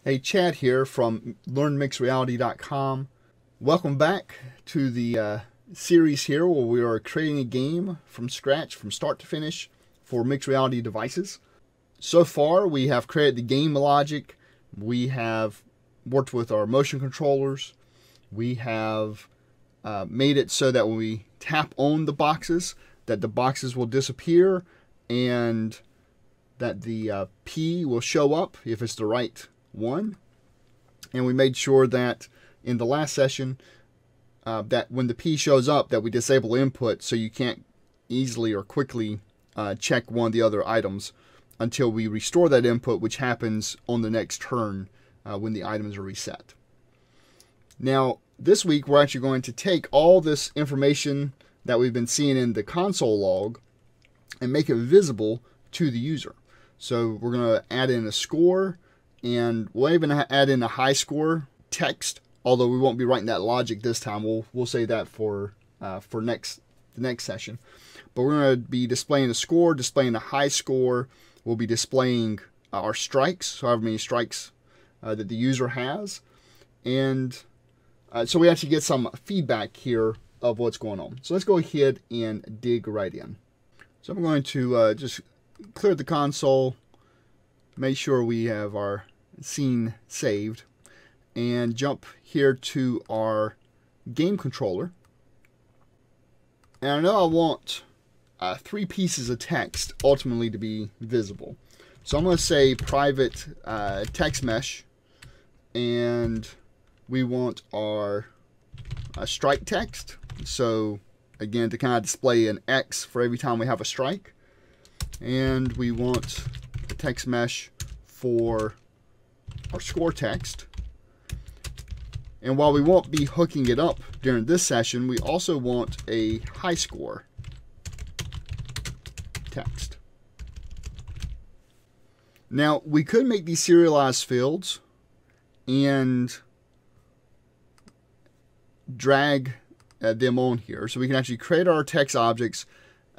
Hey, Chad here from LearnMixedReality.com. Welcome back to the series here where we are creating a game from scratch, from start to finish, for mixed reality devices. So far, we have created the game logic. We have worked with our motion controllers. We have made it so that when we tap on the boxes, that the boxes will disappear and that the P will show up if it's the right one. And we made sure that in the last session that when the P shows up that we disable input so you can't easily or quickly check one of the other items until we restore that input, which happens on the next turn when the items are reset. Now this week we're actually going to take all this information that we've been seeing in the console log and make it visible to the user. So we're going to add in a score, and we'll even add in a high score text, although we won't be writing that logic this time. We'll say that for the next session. But we're going to be displaying the score, displaying the high score. We'll be displaying our strikes, so however many strikes that the user has. And so we actually get some feedback here of what's going on. So let's go ahead and dig right in. So I'm going to just clear the console, make sure we have our scene saved, and jump here to our game controller. And I know I want 3 pieces of text ultimately to be visible. So I'm going to say private text mesh, and we want our strike text. So again, to kind of display an X for every time we have a strike. And we want a text mesh for our score text. And while we won't be hooking it up during this session, we also want a high score text. Now we could make these serialized fields and drag them on here. So we can actually create our text objects,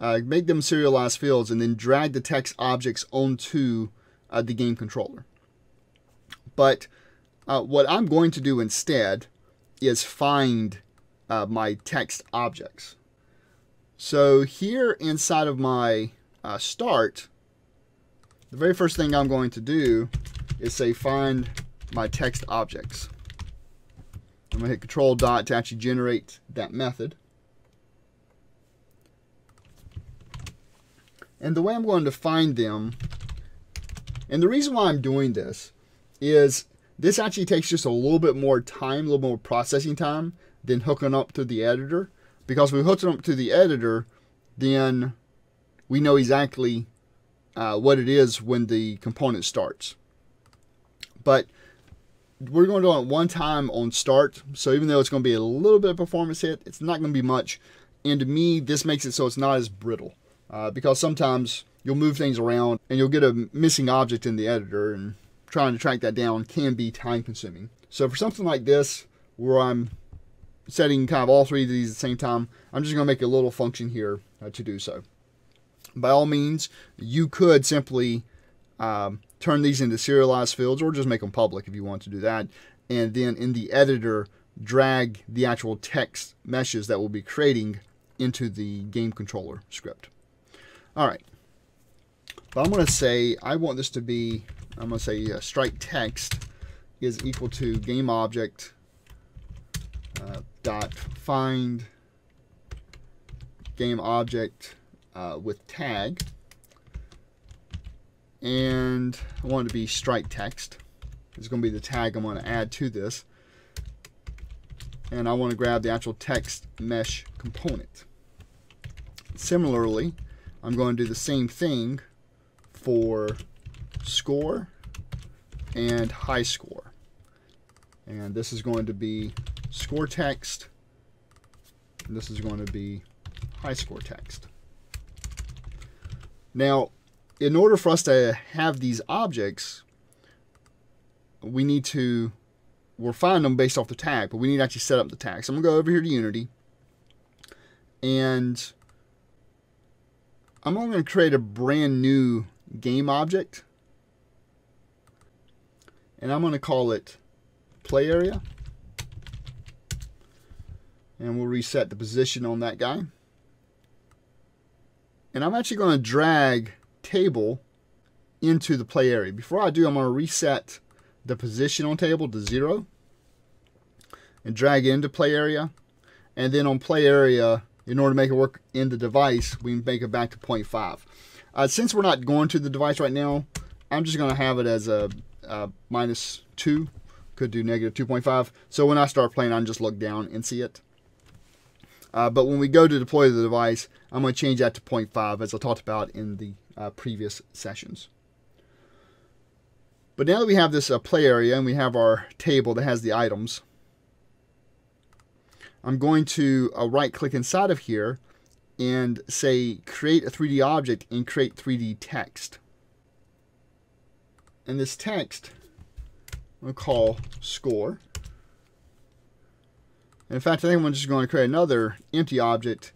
make them serialized fields, and then drag the text objects onto the game controller. But what I'm going to do instead is find my text objects. So here inside of my start, the very first thing I'm going to do is say find my text objects. I'm going to hit Control Dot to actually generate that method. And the way I'm going to find them, and the reason why I'm doing this is this actually takes just a little bit more time, a little more processing time than hooking up to the editor. Because if we hook it up to the editor, then we know exactly what it is when the component starts. But we're going to do it one time on start, so even though it's going to be a little bit of performance hit, it's not going to be much. And to me, this makes it so it's not as brittle, because sometimes you'll move things around and you'll get a missing object in the editor, and trying to track that down can be time consuming. So for something like this, where I'm setting kind of all 3 of these at the same time, I'm just going to make a little function here to do so. By all means, you could simply turn these into serialized fields, or just make them public if you want to do that, and then in the editor drag the actual text meshes that we'll be creating into the game controller script. Alright, but I'm going to say I want this to be, I'm going to say strike text is equal to game object dot find game object with tag. And I want it to be strike text. It's going to be the tag I'm going to add to this. And I want to grab the actual text mesh component. Similarly, I'm going to do the same thing for score and high score. And this is going to be score text. And this is going to be high score text. Now, in order for us to have these objects, we need to, we'll find them based off the tag, but we need to actually set up the tag. So I'm going to go over here to Unity, and I'm going to create a brand new game object. and I'm going to call it play area. And we'll reset the position on that guy. And I'm actually going to drag table into the play area. Before I do, I'm going to reset the position on table to 0 and drag it into play area. And then on play area, in order to make it work in the device, we make it back to 0.5. Since we're not going to the device right now, I'm just going to have it as a -2. Could do -2.5. So when I start playing, I can just look down and see it. But when we go to deploy the device, I'm going to change that to 0.5 as I talked about in the previous sessions. But now that we have this play area and we have our table that has the items, I'm going to right click inside of here and say create a 3D object and create 3D text. And this text I'm going to call score. In fact, I think I'm just going to create another empty object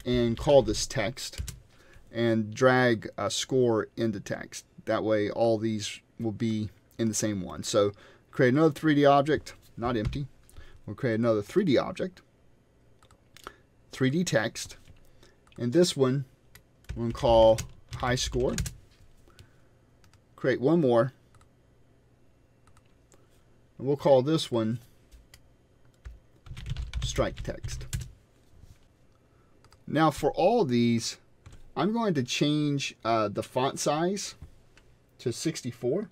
and call this text and drag a score into text. That way all these will be in the same one. So create another 3D object, not empty. We'll create another 3D object, 3D text, and this one we're going to call high score. Create one more, and we'll call this one strike text. Now for all these, I'm going to change the font size to 64,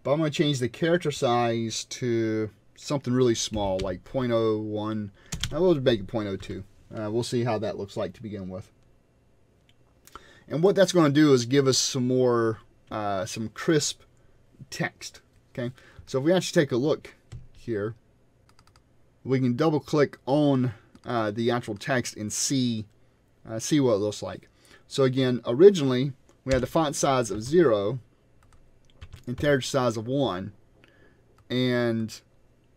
but I'm going to change the character size to something really small, like 0.01. I will make it 0.02. We'll see how that looks like to begin with. And what that's going to do is give us some more, some crisp text. Okay, so if we actually take a look here, we can double click on the actual text and see what it looks like. So again, originally we had the font size of 0 and character size of 1, and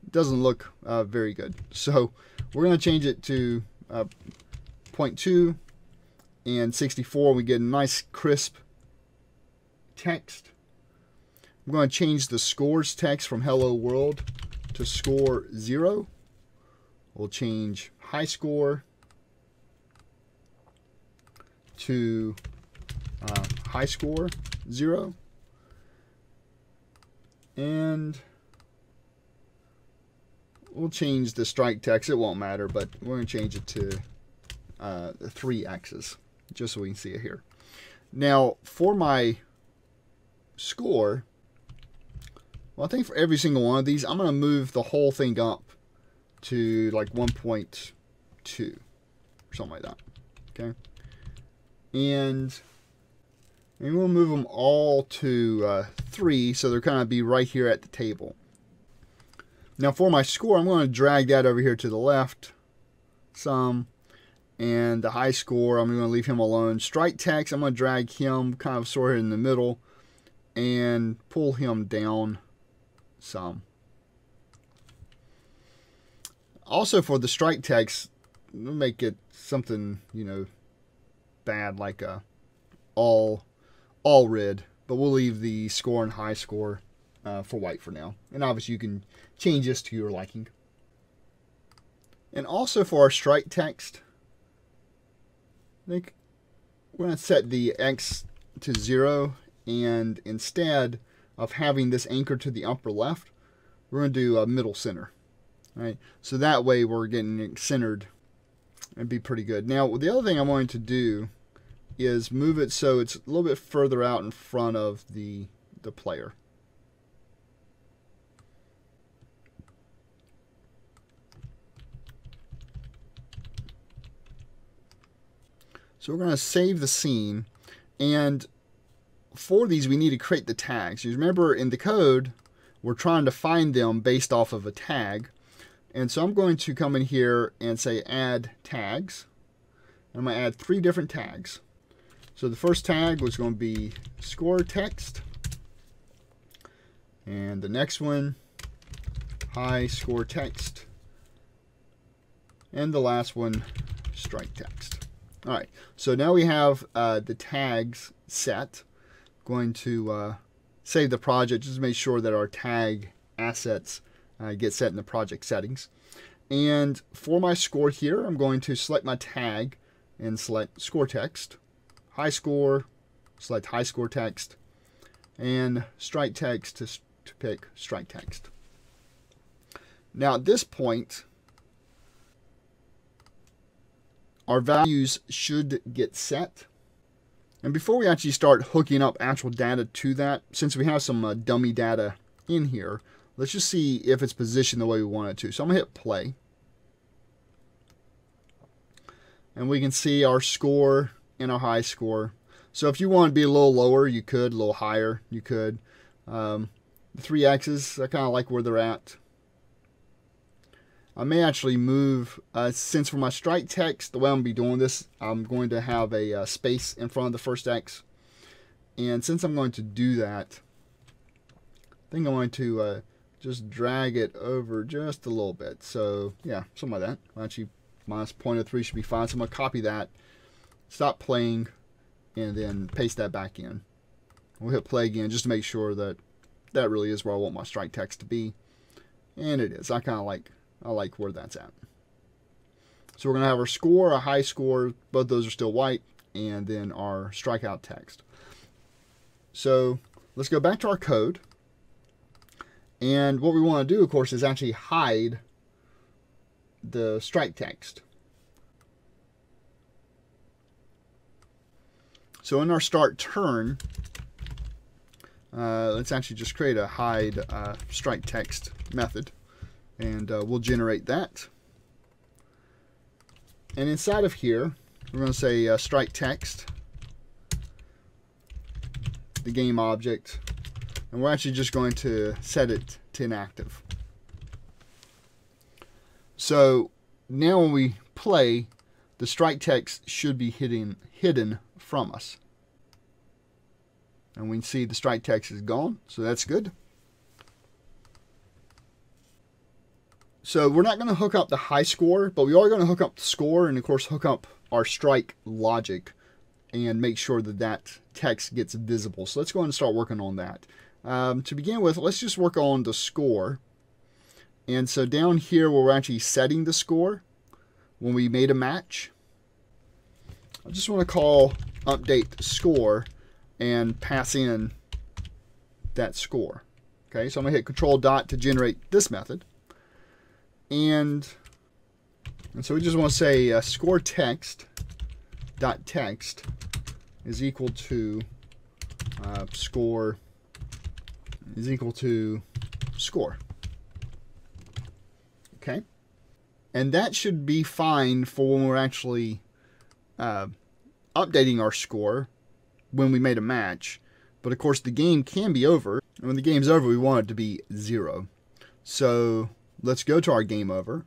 it doesn't look very good. So we're going to change it to 0.2 and 64. We get a nice crisp text. I'm going to change the scores text from hello world to score 0. We'll change high score to high score 0. And we'll change the strike text. It won't matter, but we're going to change it to 3 X's, just so we can see it here. Now, for my score, well, I think for every single one of these, I'm going to move the whole thing up to like 1.2 or something like that. Okay, and we'll move them all to 3, so they're kind of be right here at the table. Now for my score, I'm going to drag that over here to the left some, and the high score, I'm going to leave him alone. Strike text, I'm going to drag him kind of sort of in the middle and pull him down some. Also for the strike text, we'll make it something, you know, bad, like a all red, but we'll leave the score and high score for white for now. And obviously you can change this to your liking. And also for our strike text, I think we're going to set the X to 0, and instead of having this anchor to the upper left, we're going to do a middle center. Right, so that way we're getting it centered and be pretty good. Now the other thing I'm going to do is move it so it's a little bit further out in front of the player. So we're going to save the scene, and for these we need to create the tags. You remember in the code we're trying to find them based off of a tag. And so I'm going to come in here and say add tags. And I'm going to add 3 different tags. So the first tag was going to be score text. And the next one, high score text. And the last one, strike text. All right, so now we have the tags set. Going to save the project just to make sure that our tag assets get set in the project settings. And for my score here, I'm going to select my tag and select score text, high score, select high score text, and strike text to pick strike text. Now at this point, our values should get set. And before we actually start hooking up actual data to that, since we have some dummy data in here, let's just see if it's positioned the way we want it to. So I'm going to hit play. And we can see our score and our high score. So if you want to be a little lower, you could. A little higher, you could. The 3 X's, I kind of like where they're at. I may actually move, since for my strike text, the way I'm going to be doing this, I'm going to have a space in front of the first X. And since I'm going to do that, I think I'm going to just drag it over just a little bit. So yeah, something like that. Actually, minus 0.03 should be fine. So I'm going to copy that, stop playing, and then paste that back in. We'll hit play again just to make sure that that really is where I want my strike text to be. And it is. I like where that's at. So we're going to have our score, a high score, both those are still white, and then our strikeout text. So let's go back to our code. And what we want to do, of course, is actually hide the strike text. So in our start turn, let's actually just create a hide strike text method. And we'll generate that. And inside of here, we're going to say strike text, the game object, and we're actually just going to set it to inactive. So now when we play, the strike text should be hidden from us. And we can see the strike text is gone, so that's good. So we're not going to hook up the high score, but we are going to hook up the score and, of course, hook up our strike logic and make sure that that text gets visible. So let's go ahead and start working on that. To begin with, let's just work on the score. And so down here where we're actually setting the score, when we made a match, I just want to call update score and pass in that score. Okay, so I'm going to hit Control Dot to generate this method. And so we just want to say score text dot text is equal to score is equal to score. Okay, and that should be fine for when we're actually updating our score when we made a match. But of course the game can be over, and when the game's over we want it to be 0. So let's go to our game over.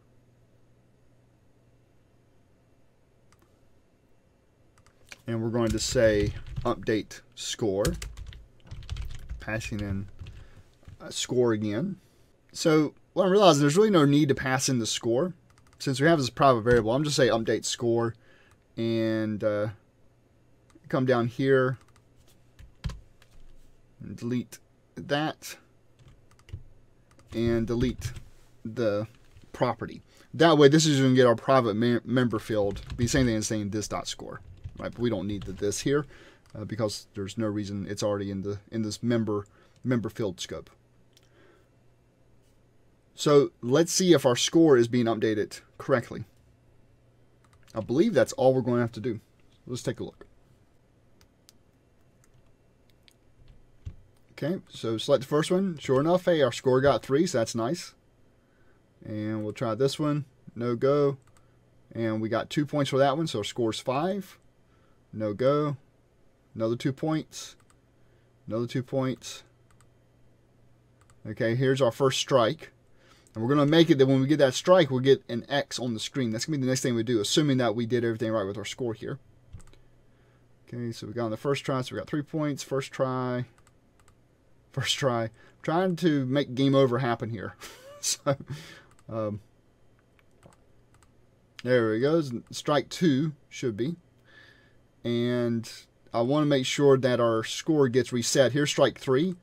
And we're going to say update score, passing in a score again. So what I'm realizing, there's really no need to pass in the score. Since we have this private variable, I'm just say update score and come down here and delete that and delete the property. That way this is going to get our private member field be the same thing as saying this.score, right? But we don't need the this here because there's no reason, it's already in this member field scope. So let's see if our score is being updated correctly. I believe that's all we're going to have to do. Let's take a look. Okay, so select the first one. Sure enough, hey, our score got 3, so that's nice. And we'll try this one. No go. And we got 2 points for that one, so our score's 5. No go. Another 2 points. Another 2 points. Okay, here's our first strike. And we're going to make it that when we get that strike, we'll get an X on the screen. That's going to be the next thing we do, assuming that we did everything right with our score here. Okay, so we got on the first try, so we got 3 points. First try. First try. I'm trying to make game over happen here. So, there we go. Strike 2 should be. And I want to make sure that our score gets reset. Here's strike 3.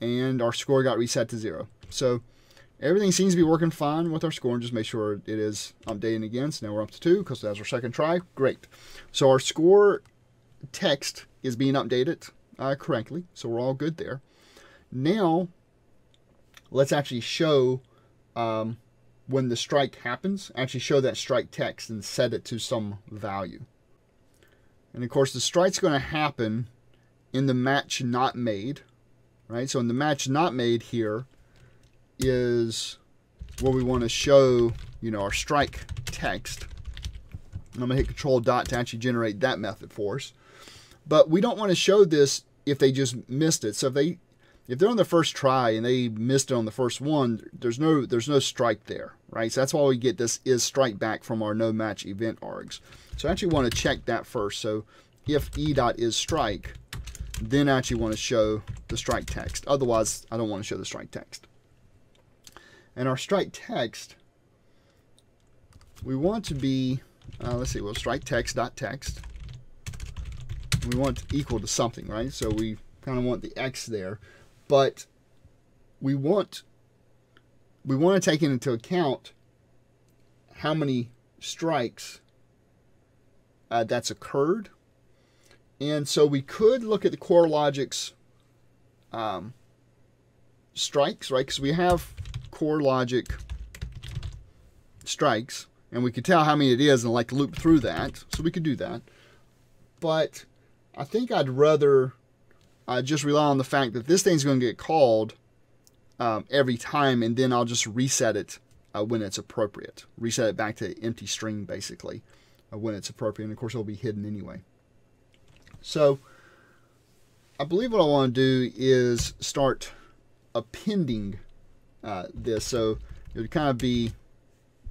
and our score got reset to 0. So everything seems to be working fine with our score, and just make sure it is updating again. So now we're up to 2 because that's our second try. Great. So our score text is being updated correctly, so we're all good there. Now let's actually show when the strike happens, actually show that strike text and set it to some value. And of course the strike's going to happen in the match not made, right? So in the match not made here is where we want to show, you know, our strike text. I'm going to hit Control Dot to actually generate that method for us. But we don't want to show this if they just missed it. So if they're on the first try and they missed it on the first one, there's no strike there, right? So that's why we get this is strike back from our no match event args. So I actually want to check that first. So if e.isStrike, then I actually want to show the strike text. Otherwise, I don't want to show the strike text. And our strike text, we want to be, let's see, well, strike text.text. We want to equal to something, right? So we kind of want the X there, but we want to take into account how many strikes that's occurred. And so we could look at the CoreLogic's strikes, right? Because we have CoreLogic strikes, and we could tell how many it is and like loop through that. So we could do that. But I think I'd rather just rely on the fact that this thing's going to get called every time, and then I'll just reset it when it's appropriate. Reset it back to empty string, basically, when it's appropriate. And of course, it'll be hidden anyway. So I believe what I want to do is start appending this. So it would kind of be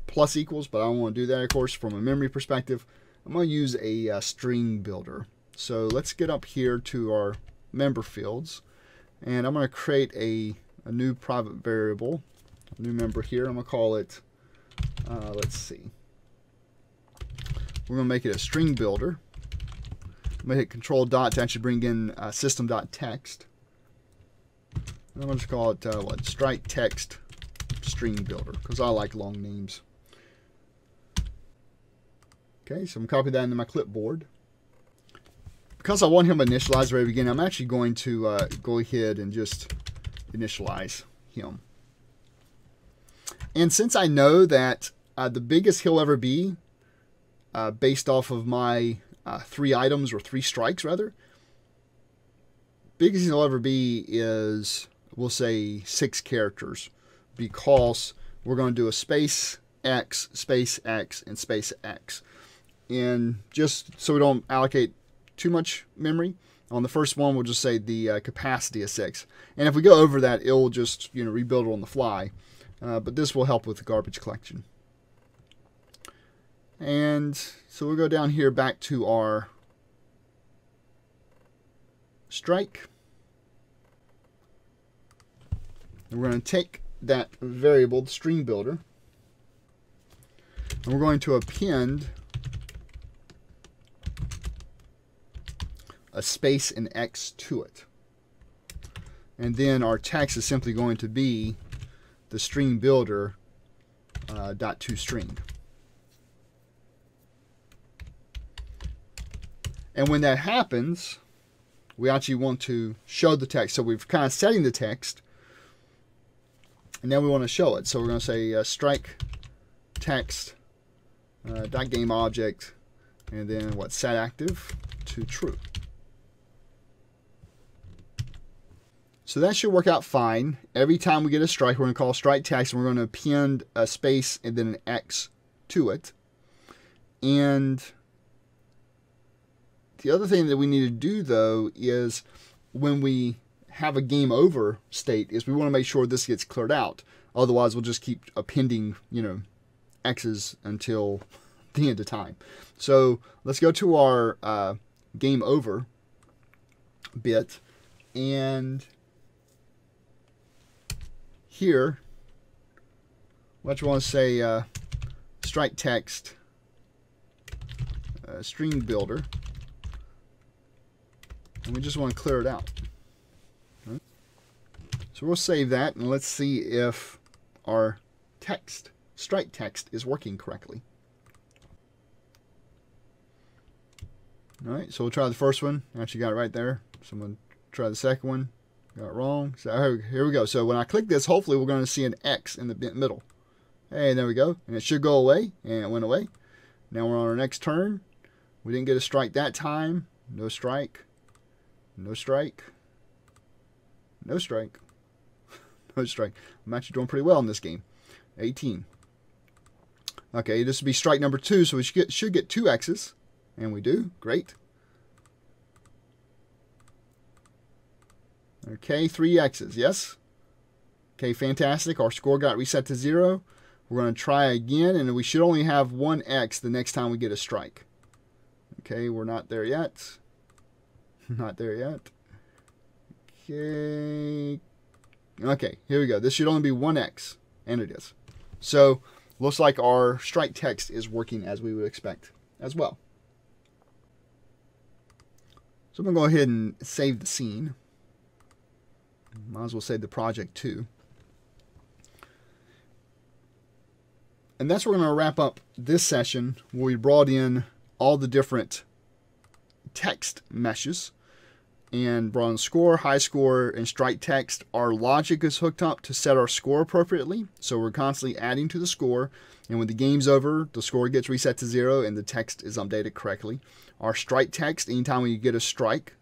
plus equals, but I don't want to do that, of course, from a memory perspective. I'm going to use a string builder. So let's get up here to our member fields, and I'm going to create a new private variable, a new member here. I'm going to call it, let's see, we're going to make it a string builder. I'm going to hit Control Dot to actually bring in system.text. I'm going to just call it, what, strike text string builder, because I like long names. Okay, so I'm copying that into my clipboard. Because I want him initialized at the very beginning, I'm actually going to go ahead and just initialize him. And since I know that the biggest he'll ever be, based off of my 3 items, or 3 strikes rather, biggest he'll ever be is, we'll say, 6 characters, because we're going to do a space X, and space X. And just so we don't allocate too much memory, on the first one we'll just say the capacity is 6, and if we go over that, it'll just, you know, rebuild it on the fly, but this will help with the garbage collection. And so we'll go down here back to our strike, and we're going to take that variable, the string builder, and we're going to append a space and X to it. And then our text is simply going to be the string builder .toString. And when that happens, we actually want to show the text. So we've kind of setting the text, and then we want to show it. So we're going to say strike text .game object, and then what, set active to true. So that should work out fine. Every time we get a strike, we're going to call strike text, and we're going to append a space and then an X to it. And the other thing that we need to do, though, is when we have a game over state, is we want to make sure this gets cleared out. Otherwise, we'll just keep appending, you know, X's until the end of time. So let's go to our game over bit, and here, what you want to say, strike text string builder, and we just want to clear it out. Right? So we'll save that, and let's see if our text, strike text, is working correctly. Alright, so we'll try the first one. Actually got it right there. Someone try the second one. Got it wrong. So here we go. So when I click this, hopefully we're going to see an X in the middle. Hey, there we go. And it should go away. And it went away. Now we're on our next turn. We didn't get a strike that time. No strike. No strike. No strike. No strike. I'm actually doing pretty well in this game. 18. Okay, this would be strike number 2, so we should get 2 X's. And we do. Great. Okay, 3 X's. Yes. Okay, fantastic. Our score got reset to 0. We're going to try again, and we should only have 1 X the next time we get a strike. Okay, we're not there yet. Not there yet. Okay. Okay, here we go. This should only be 1 X, and it is. So, looks like our strike text is working as we would expect as well. So I'm going to go ahead and save the scene. Might as well save the project too. And that's where we're going to wrap up this session, where we brought in all the different text meshes and brought in score, high score, and strike text. Our logic is hooked up to set our score appropriately, so we're constantly adding to the score, and when the game's over, the score gets reset to 0 and the text is updated correctly. Our strike text, anytime we get a strike,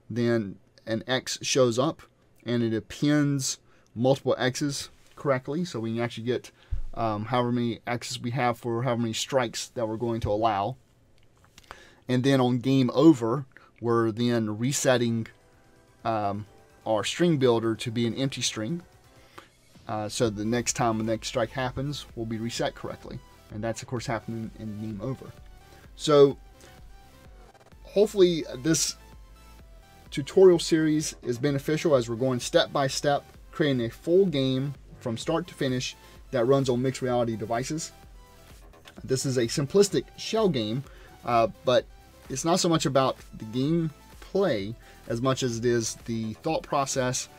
then an X shows up and it appends multiple X's correctly, so we can actually get however many X's we have for however many strikes that we're going to allow. And then on game over, we're then resetting our string builder to be an empty string. So the next time the next strike happens, will be reset correctly. And that's, of course, happening in game over. So hopefully this tutorial series is beneficial as we're going step by step, creating a full game from start to finish that runs on mixed reality devices. This is a simplistic shell game, but it's not so much about the gameplay as much as it is the thought process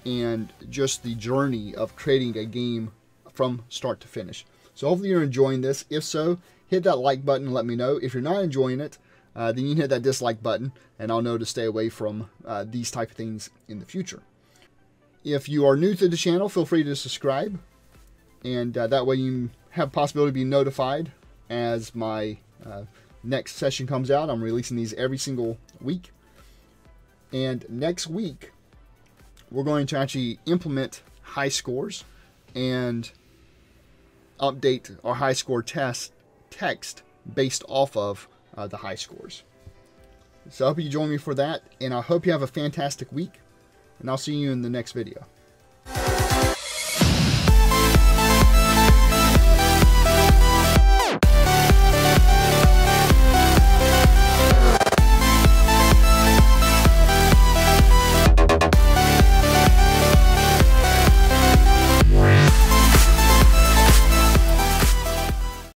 and just the journey of creating a game from start to finish. So hopefully you're enjoying this. If so, hit that like button and let me know. If you're not enjoying it, then you can hit that dislike button and I'll know to stay away from these type of things in the future. If you are new to the channel, feel free to subscribe, and that way you have the possibility to be notified as my next session comes out. I'm releasing these every single week. And next week, we're going to actually implement high scores and update our high score text based off of the high scores. So I hope you join me for that, and I hope you have a fantastic week, and I'll see you in the next video.